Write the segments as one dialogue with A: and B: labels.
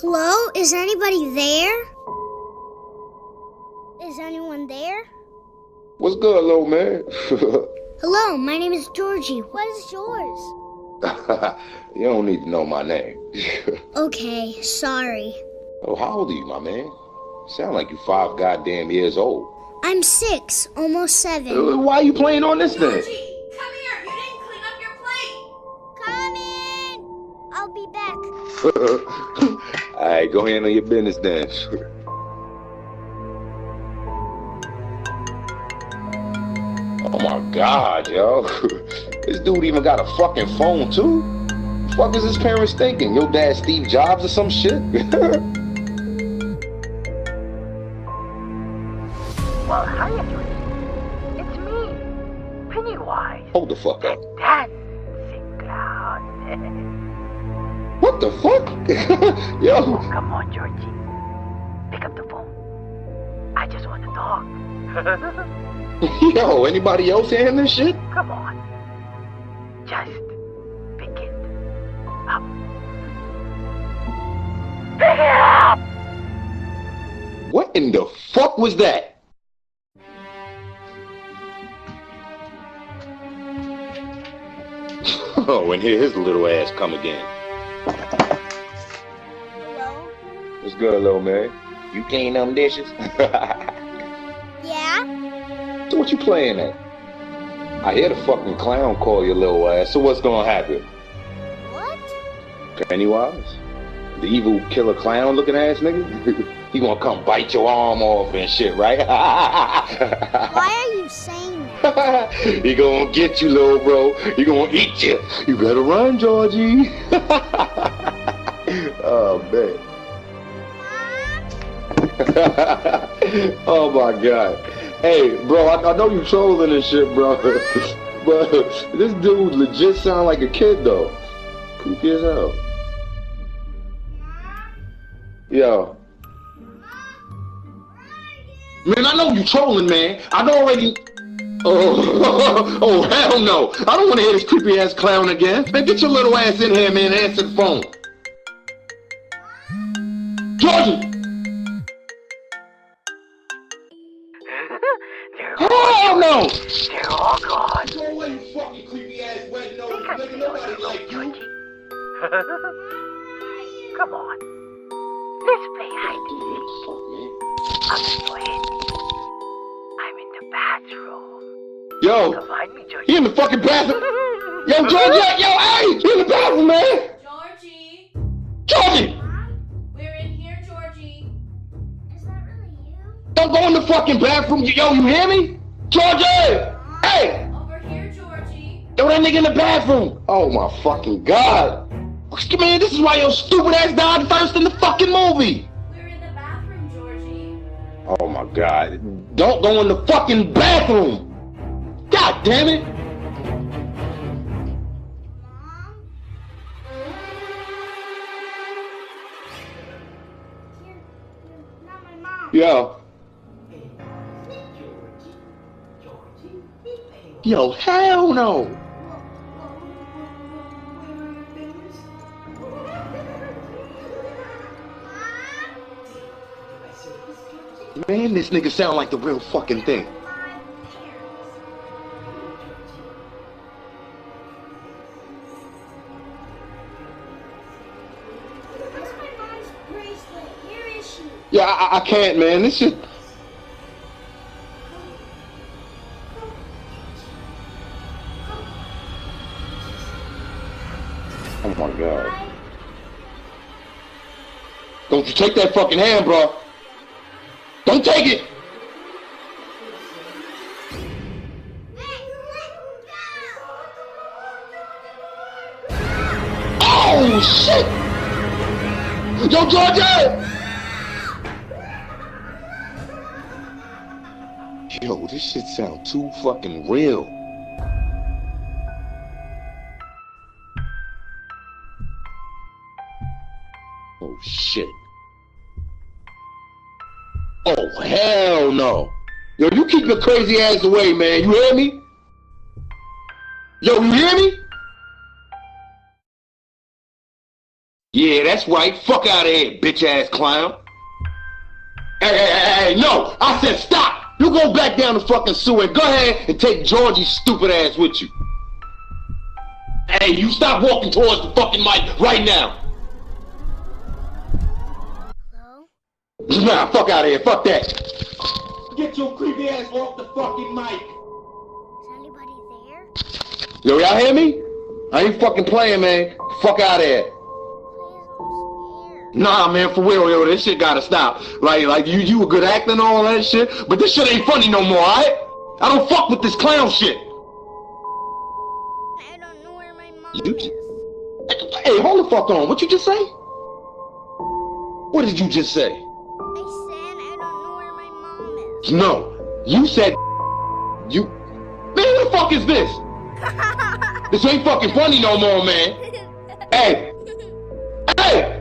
A: Hello? Is anybody there? Is anyone there?
B: What's good, little man?
A: Hello, my name is Georgie. What is yours?
B: You don't need to know my name.
A: Okay, sorry.
B: Oh, how old are you, my man? You sound like you 5 goddamn years old.
A: I'm 6, almost 7.
B: Why are you playing on this thing?
C: Georgie, come here! You didn't clean up your plate!
A: Coming! I'll be back.
B: Alright, go handle your business then. Oh my god, yo. This dude even got a fucking phone too? The fuck is his parents thinking? Your dad Steve Jobs or some shit?
D: Well, hi, everyone. It's me, Pennywise.
B: Hold the fuck up.
D: Dancing clown.
B: What the fuck? Yo.
D: Come on, Georgie. Pick up the phone. I just want to talk.
B: Yo, anybody else hearing this shit?
D: Come on. Just pick it up. Pick it up!
B: What in the fuck was that? Oh, and here his little ass come again.
A: Hello?
B: What's good, little man? You clean them dishes?
A: Yeah?
B: So what you playing at? I hear the fucking clown call your little ass, so what's gonna happen?
A: What?
B: Pennywise? The evil killer clown looking ass nigga? He gonna come bite your arm off and shit, right?
A: Why are you saying that?
B: He gonna get you, little bro. He gonna eat you. You better run, Georgie. Oh, man. Oh, my God. Hey, bro, I know you trolling and shit, bro. But this dude legit sound like a kid, though. Creepy as hell. Yo. Man, I know you trolling, man. I know already. Oh, oh, hell no. I don't want to hear this creepy ass clown again. Man, get your little ass in here, man, and answer the phone. Georgie! Hell no!
D: They're all gone.
B: Go away, you fucking creepy ass wet nose
D: Think I
B: nigga.
D: can
B: Nobody
D: do it,
B: like you.
D: Georgie. Come on. Let's play hide and seek. I'm in I'm in the bathroom.
B: Yo,
D: Come find me, Georgie.
B: he in the fucking bathroom. Yo, Georgie, yo, hey, he in the bathroom, man.
C: Georgie!
B: Georgie,
C: We're in here, Georgie.
A: Is that really you?
B: don't go in the fucking bathroom. Yo, you hear me? Georgie, hey,
C: Over here, Georgie.
B: yo, that nigga in the bathroom. Oh my fucking God. Man, this is why your stupid ass died first in the fucking movie.
C: We're in the bathroom, Georgie.
B: Oh my God. Don't go in the fucking bathroom. God damn it.
A: Mom? You're not my mom.
B: Yo. Yo, hell no. Man, this nigga sound like the real fucking thing.
A: Where's my mom's bracelet? Where is she?
B: Yeah, I can't, man. This shit. Oh my God. Don't you take that fucking hand, bro. Don't take it. Oh, shit. Yo, Georgie. Yo, this shit sound too fucking real. Oh, shit. Oh, hell no. Yo, you keep your crazy ass away, man. You hear me? Yo, you hear me? Yeah, that's right. Fuck out of here, bitch-ass clown. Hey, no! I said stop! You go back down the fucking sewer and go ahead and take Georgie's stupid ass with you. Hey, you stop walking towards the fucking mic right now.
A: Hello?
B: Nah, fuck out of here. Fuck that. Get your creepy ass off the fucking mic.
A: Is anybody there?
B: Yo, y'all hear me? I ain't fucking playing, man. Fuck out of here.
A: Please, I'm scared.
B: Nah, man, for real, yo, this shit gotta stop. Like you a good actor and all that shit, but this shit ain't funny no more, alright? I don't fuck with this clown shit.
A: I don't know where my mom
B: You-
A: is.
B: Hey, hold the fuck on. What you just say? What did you just say?
A: I said I don't know where my mom is.
B: No, you said you. Man, who the fuck is this? This ain't fucking funny no more, man. Hey, hey.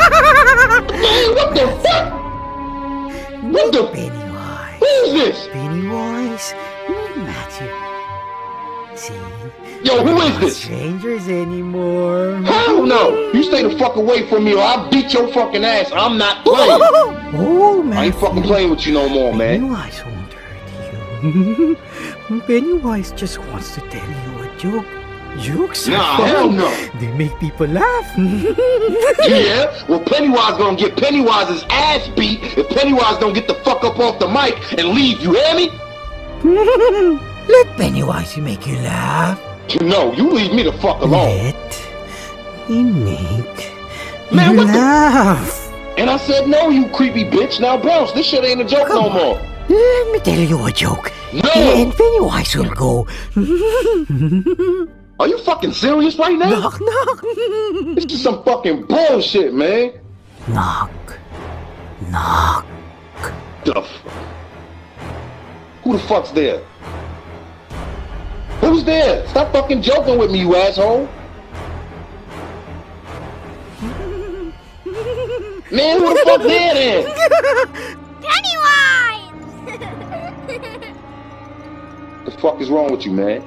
B: Man, what the fuck? What the?
E: Pennywise.
B: Who is this?
E: Pennywise. Matthew. See?
B: Yo, who is
E: Not
B: this?
E: strangers anymore.
B: Hell no! You stay the fuck away from me or I'll beat your fucking ass. I'm not playing.
E: Oh, man.
B: I ain't fucking playing with you no more, man.
E: Pennywise won't hurt you. Pennywise just wants to tell you a joke. Jokes are
B: Nah,
E: fun.
B: hell no.
E: They make people laugh.
B: Yeah? Well, Pennywise gonna get Pennywise's ass beat if Pennywise don't get the fuck up off the mic and leave, you hear me?
E: Let Pennywise make you laugh.
B: No, you leave me the fuck alone.
E: Let him make
B: Man,
E: you
B: what the-
E: laugh.
B: And I said, no, you creepy bitch. Now bounce. This shit ain't a joke no more.
E: Let me tell you a joke.
B: No!
E: And Pennywise will go.
B: Are you fucking serious right now?
E: Knock, knock.
B: This is some fucking bullshit, man.
E: Knock. Knock.
B: The f- Who the fuck's there? Who's there? Stop fucking joking with me, you asshole. Man, who the fuck there then?
A: Pennywise!
B: The fuck is wrong with you, man?